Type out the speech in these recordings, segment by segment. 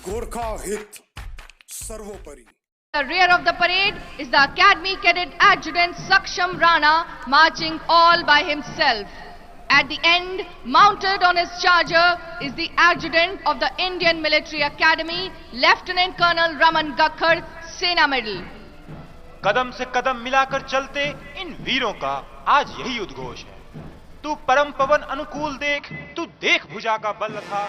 गोरखा हित सर्वोपरि. The rear of the parade is the Academy Cadet Adjutant Saksham Rana marching all by himself. At the end, mounted on his charger, is the Adjutant of the Indian Military Academy, Lieutenant Colonel Raman Gakhar, Sena Medal. कदम से कदम मिलाकर चलते इन वीरों का आज यही उद्घोष है. तू परम पवन अनुकूल देख, तू देख भुजा का बल था.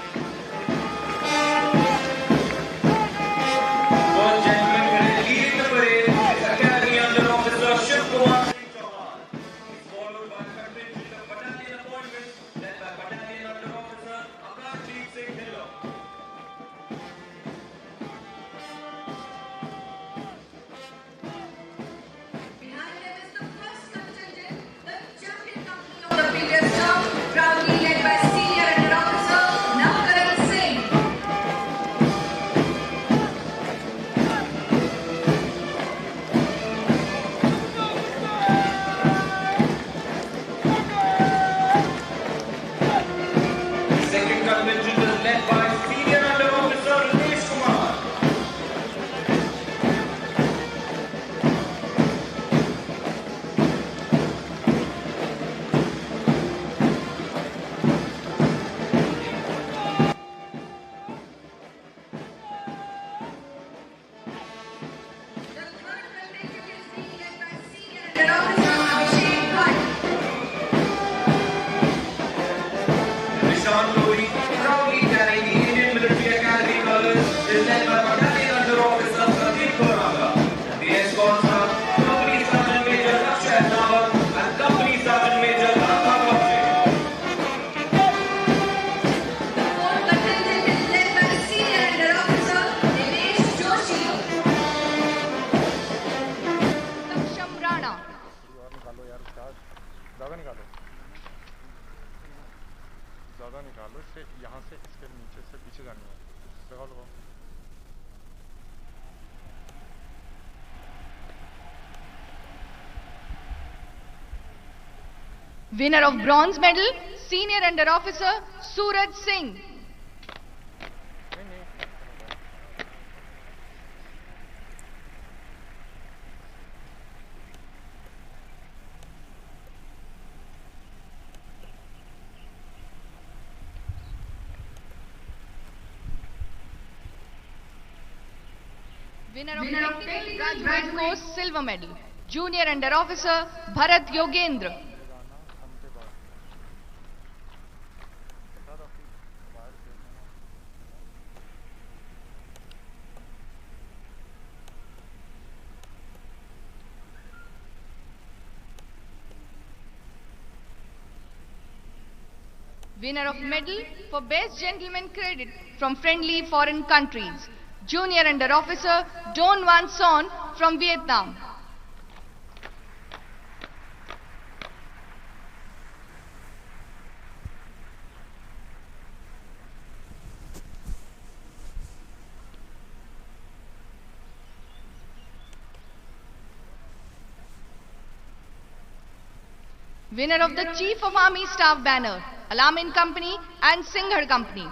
ज़्यादा निकालो इससे, यहाँ से इसके नीचे से पीछे जानी है. लगाओ लगाओ. Winner of bronze medal, Senior Under Officer Suraj Singh. Winner of Technical Graduate Course Silver Medal, Junior Under Officer Bharat Yogendra. Winner of medal for Best Gentleman Credit from friendly foreign countries, Junior Under Officer Don Van Son from Vietnam. Winner of the Chief of Army Staff banner, Alamin Company and Singhad Company.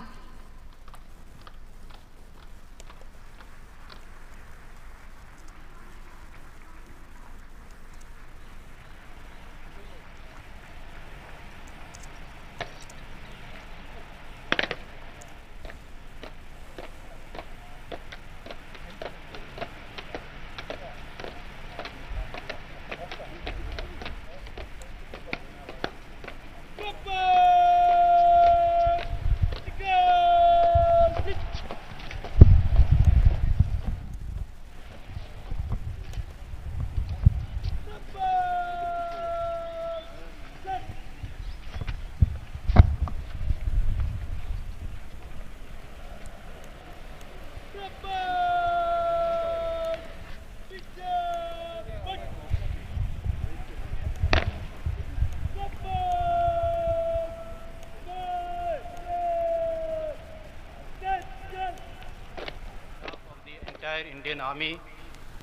Indian Army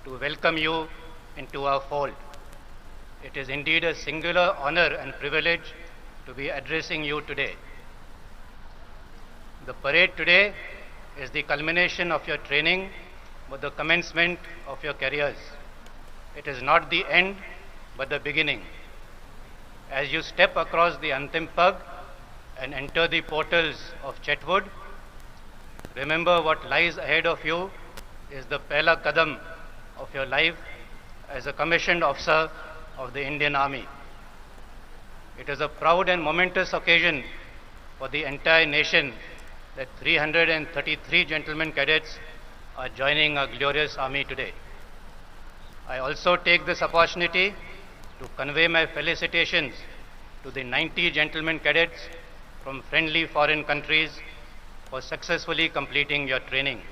to welcome you into our fold. It is indeed a singular honor and privilege to be addressing you today. The parade today is the culmination of your training, but the commencement of your careers. It is not the end, but the beginning. As you step across the Antim Pag and enter the portals of Chetwood, remember what lies ahead of you is the Pehla Kadam of your life as a commissioned officer of the Indian Army. It is a proud and momentous occasion for the entire nation that 333 gentlemen cadets are joining our glorious army today. I also take this opportunity to convey my felicitations to the 90 gentlemen cadets from friendly foreign countries for successfully completing your training.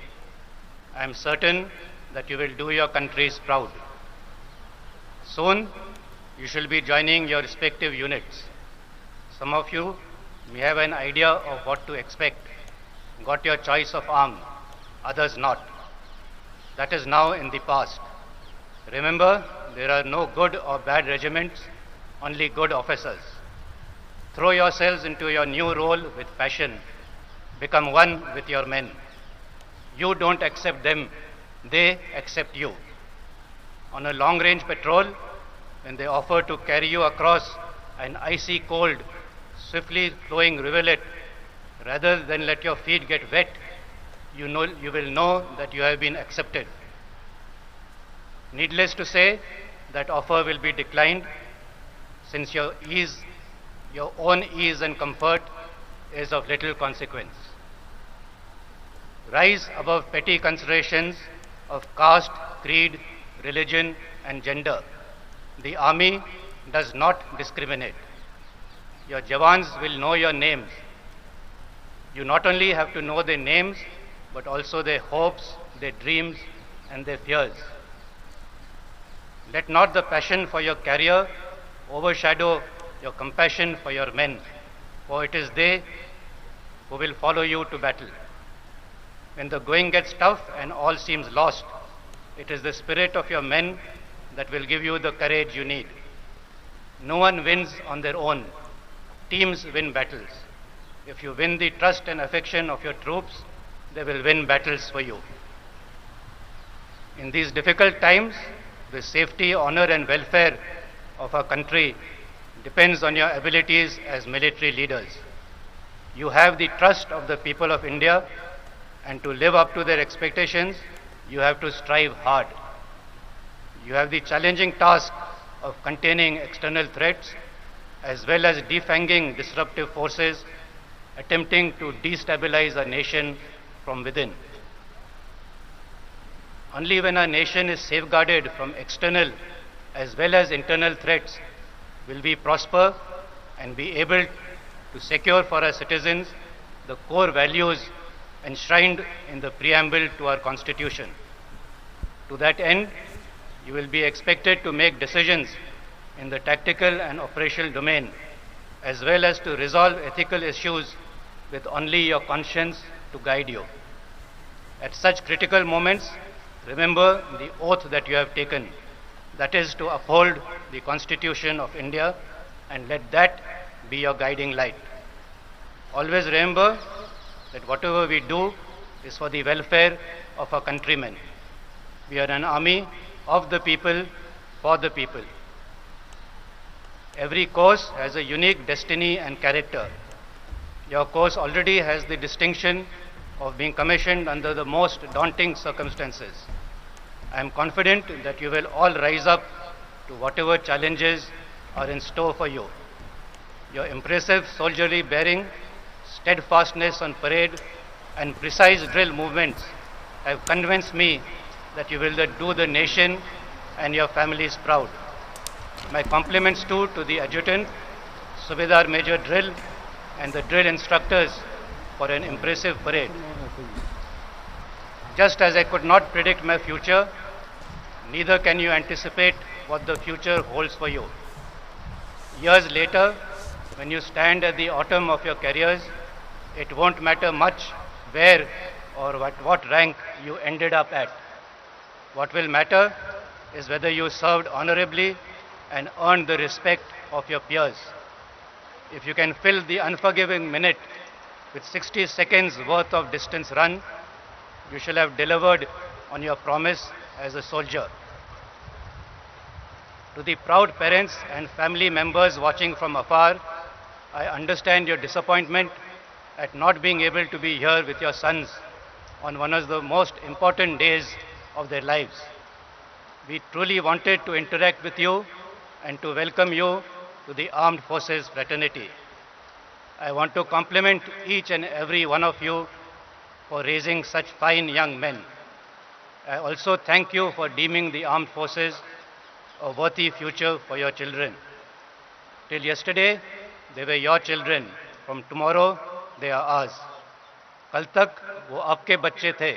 I am certain that you will do your countries proud. Soon, you shall be joining your respective units. Some of you may have an idea of what to expect, got your choice of arm, others not. That is now in the past. Remember, there are no good or bad regiments, only good officers. Throw yourselves into your new role with passion. Become one with your men. You don't accept them, they accept you. On a long-range patrol, when they offer to carry you across an icy cold, swiftly flowing rivulet, rather than let your feet get wet, you will know that you have been accepted. Needless to say, that offer will be declined, since your own ease and comfort is of little consequence. Rise above petty considerations of caste, creed, religion, and gender. The army does not discriminate. Your Jawans will know your names. You not only have to know their names, but also their hopes, their dreams, and their fears. Let not the passion for your career overshadow your compassion for your men, for it is they who will follow you to battle. When the going gets tough and all seems lost, it is the spirit of your men that will give you the courage you need. No one wins on their own. Teams win battles. If you win the trust and affection of your troops, they will win battles for you. In these difficult times, the safety, honor, and welfare of our country depends on your abilities as military leaders. You have the trust of the people of India, and to live up to their expectations, you have to strive hard. You have the challenging task of containing external threats as well as defanging disruptive forces attempting to destabilize our nation from within. Only when our nation is safeguarded from external as well as internal threats will we prosper and be able to secure for our citizens the core values enshrined in the preamble to our Constitution. To that end, you will be expected to make decisions in the tactical and operational domain, as well as to resolve ethical issues with only your conscience to guide you. At such critical moments, remember the oath that you have taken, that is to uphold the Constitution of India, and let that be your guiding light. Always remember that whatever we do is for the welfare of our countrymen. We are an army of the people, for the people. Every course has a unique destiny and character. Your course already has the distinction of being commissioned under the most daunting circumstances. I am confident that you will all rise up to whatever challenges are in store for you. Your impressive soldierly bearing, steadfastness on parade, and precise drill movements have convinced me that you will do the nation and your families proud. My compliments too to the adjutant, Subedar Major Drill, and the drill instructors for an impressive parade. Just as I could not predict my future, neither can you anticipate what the future holds for you. Years later, when you stand at the autumn of your careers, it won't matter much where or what rank you ended up at. What will matter is whether you served honorably and earned the respect of your peers. If you can fill the unforgiving minute with 60 seconds worth of distance run, you shall have delivered on your promise as a soldier. To the proud parents and family members watching from afar, I understand your disappointment at not being able to be here with your sons on one of the most important days of their lives. We truly wanted to interact with you and to welcome you to the Armed Forces fraternity. I want to compliment each and every one of you for raising such fine young men. I also thank you for deeming the Armed Forces a worthy future for your children. Till yesterday, they were your children. From tomorrow, they are ours. कल तक वो आपके बच्चे थे,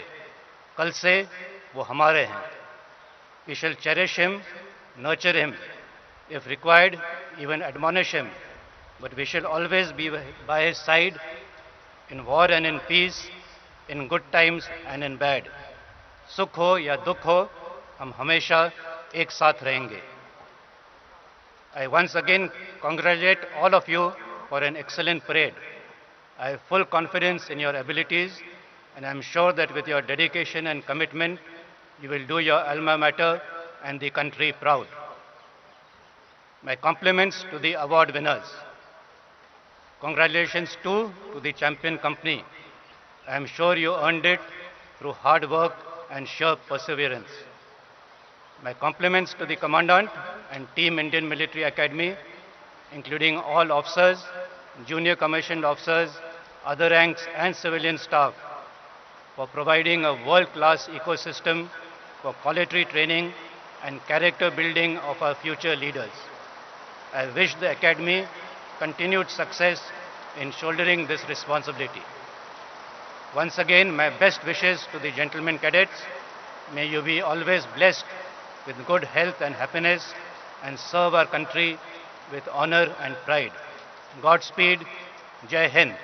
कल से वो हमारे हैं. We shall cherish him, nurture him, if required, even admonish him. But we shall always be by his side in war and in peace, in good times and in bad. सुख हो या दुख हो, हम हमेशा एक साथ रहेंगे. I once again congratulate all of you for an excellent parade. I have full confidence in your abilities, and I am sure that with your dedication and commitment, you will do your alma mater and the country proud. My compliments to the award winners. Congratulations too to the champion company. I am sure you earned it through hard work and sheer perseverance. My compliments to the Commandant and Team Indian Military Academy, including all officers, junior commissioned officers, other ranks and civilian staff, for providing a world-class ecosystem for quality training and character building of our future leaders. I wish the Academy continued success in shouldering this responsibility. Once again, my best wishes to the gentlemen cadets. May you be always blessed with good health and happiness and serve our country with honor and pride. Godspeed. Jai Hind.